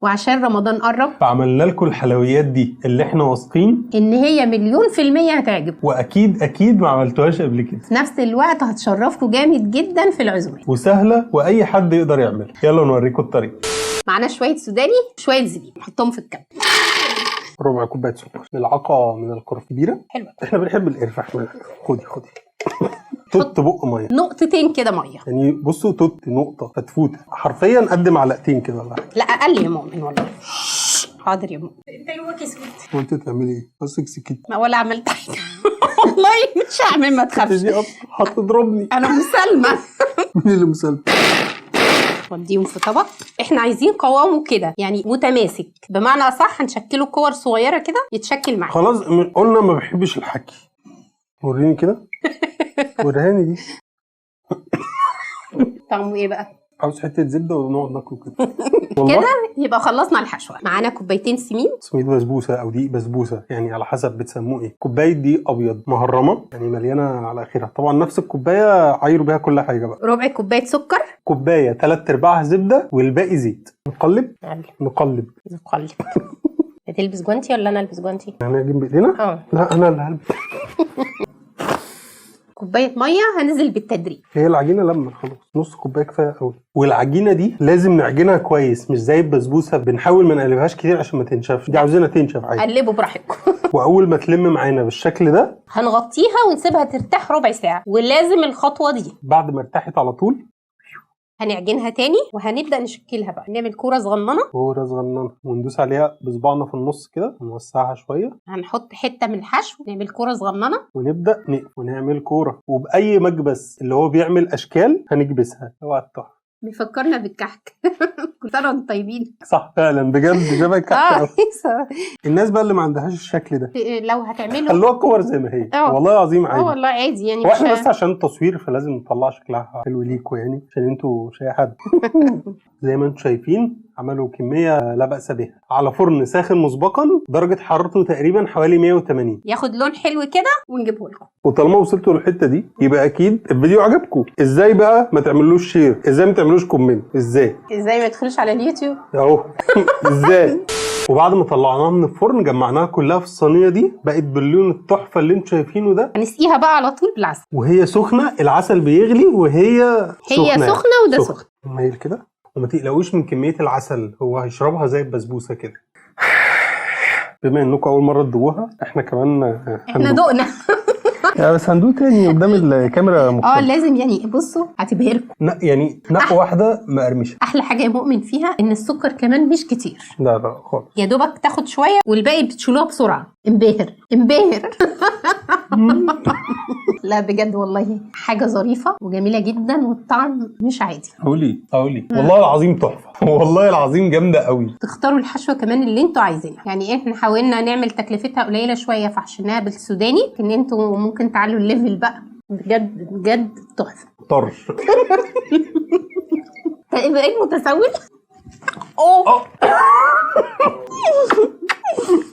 وعشان رمضان قرب فعملنا لكم الحلويات دي اللي احنا واثقين ان هي 100% هتعجبكم، واكيد اكيد ما عملتوهاش قبل كده، في نفس الوقت هتشرفكم جامد جدا في العزومات، وسهله واي حد يقدر يعملها. يلا نوريكم الطريقه. معانا شويه سوداني شويه زبيب، نحطهم في الكب. ربع كوبايه سكر، ملعقه من القرفه كبيره. حلوه، احنا بنحب القرفه احنا. خدي توت بق ميه، نقطتين كده ميه، يعني بصوا توت نقطه فتفوته حرفيا قد معلقتين كده ولا حاجه. لا اقل يا مؤمن والله. حاضر يا مؤمن. انت يومك اسود. وانت تعملي ايه؟ بصك سكت. ما ولا عملت حاجه والله مش هعمل، ما تخافش. هتضربني. انا مسالمه. مين اللي مسالمه؟ وديهم في طبق. احنا عايزين قوامه كده يعني متماسك، بمعنى اصح هنشكله كور صغيره كده يتشكل معانا. خلاص قلنا ما بحبش الحكي. وريني كده. وريهاني دي. طعمه ايه بقى؟ عاوز حته زبده ونقعد ناكله كده. كده يبقى خلصنا الحشوه. معانا كوبايتين سميد بسبوسه او دقيق بسبوسه، يعني على حسب بتسموه ايه. كوبايه دقيق ابيض مهرمه، يعني مليانه على اخرها. طبعا نفس الكوبايه عايروا بيها كل حاجه بقى. ربع كوبايه سكر، كوبايه 3/4 زبده والباقي زيت. نقلب نقلب. هتلبس جوانتي ولا انا البس جوانتي؟ هنعجن بايدينا؟ لا انا اللي هلبس. كوبايه ميه هنزل بالتدريج. هي العجينه لما خلاص نص كوبايه كفايه قوي. والعجينه دي لازم نعجنها كويس، مش زي البسبوسه بنحاول ما نقلبهاش كتير عشان ما تنشفش. دي عاوزينها تنشف عادي. قلبوا براحتكم. واول ما تلم معانا بالشكل ده هنغطيها ونسيبها ترتاح ربع ساعه. ولازم الخطوه دي بعد ما ارتاحت على طول هنعجنها تاني وهنبدا نشكلها بقى. نعمل كوره صغننه وندوس عليها بصباعنا في النص كده ونوسعها شويه. هنحط حته من الحشو، نعمل كوره صغننه ونبدا نقفل ونعمل كوره. وباي مكبس اللي هو بيعمل اشكال هنكبسها. اوعى التحفه. بيفكرنا بالكحك. كل سنه وانتم طيبين. صح فعلا بجد شبه الكحك. الناس بقى اللي ما عندهاش الشكل ده لو هتعملوا خلوها كور زي ما هي. والله العظيم عادي. والله عادي يعني. واحنا بس عشان التصوير فلازم نطلع شكلها حلو ليكوا، يعني عشان انتوا مش اي حد. زي ما انتوا شايفين عملوا كميه لا باس بها على فرن ساخن مسبقا، درجه حرارته تقريبا حوالي 180. ياخد لون حلو كده ونجيبه لكم. وطالما وصلتوا للحته دي يبقى اكيد الفيديو عجبكم. ازاي بقى ما تعملوش شير؟ ازاي ما تعملوش كومنت؟ ازاي ما تدخلوش على اليوتيوب اهو. ازاي؟ وبعد ما طلعناها من الفرن جمعناها كلها في الصينيه دي، بقت باللون التحفه اللي انتوا شايفينه ده. هنسقيها بقى على طول بالعسل وهي سخنه. العسل بيغلي وهي سخنه وده سخن. مايل كده. وما تقلقوش من كميه العسل، هو هيشربها زي البسبوسه كده. بما انكم اول مره تدوقوها احنا كمان احنا دقنا. بس هندوق تاني قدام الكاميرا مختلف. لازم يعني. بصوا هتبهركم. يعني نقه واحده مقرمشه. احلى حاجه يا مؤمن فيها ان السكر كمان مش كتير. لا خالص. يا دوبك تاخد شويه والباقي بتشيلوها بسرعه. انبهر. لا بجد والله حاجه ظريفه وجميله جدا والطعم مش عادي. قولي والله العظيم تحفه. والله العظيم جامده قوي. تختاروا الحشوه كمان اللي انتوا عايزينها. يعني احنا حاولنا نعمل تكلفتها قليله شويه فحشناها بالسوداني، ان انتوا ممكن تعلوا الليفل بقى. بجد تحفه. طرش. بقيت متسول.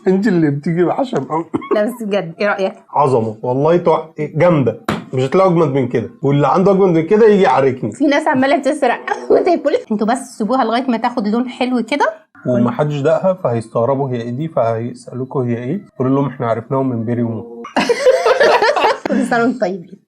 انت اللي بتيجي بعشم قوي. لا بس بجد ايه رايك؟ عظمه والله تحفه جامده. مش هتلاقوا اجمد من كده، واللي عنده اجمد من كده يجي يعاركني. في ناس عماله بتسرق وتاكل. انتوا بس سيبوها لغايه ما تاخد لون حلو كده. ومحدش دقها فهيستغربوا هي ايه دي، فهيسالوكوا هي ايه. قولوا لهم احنا عرفناهم من بيري ومو. كل سنه وانتم طيبين.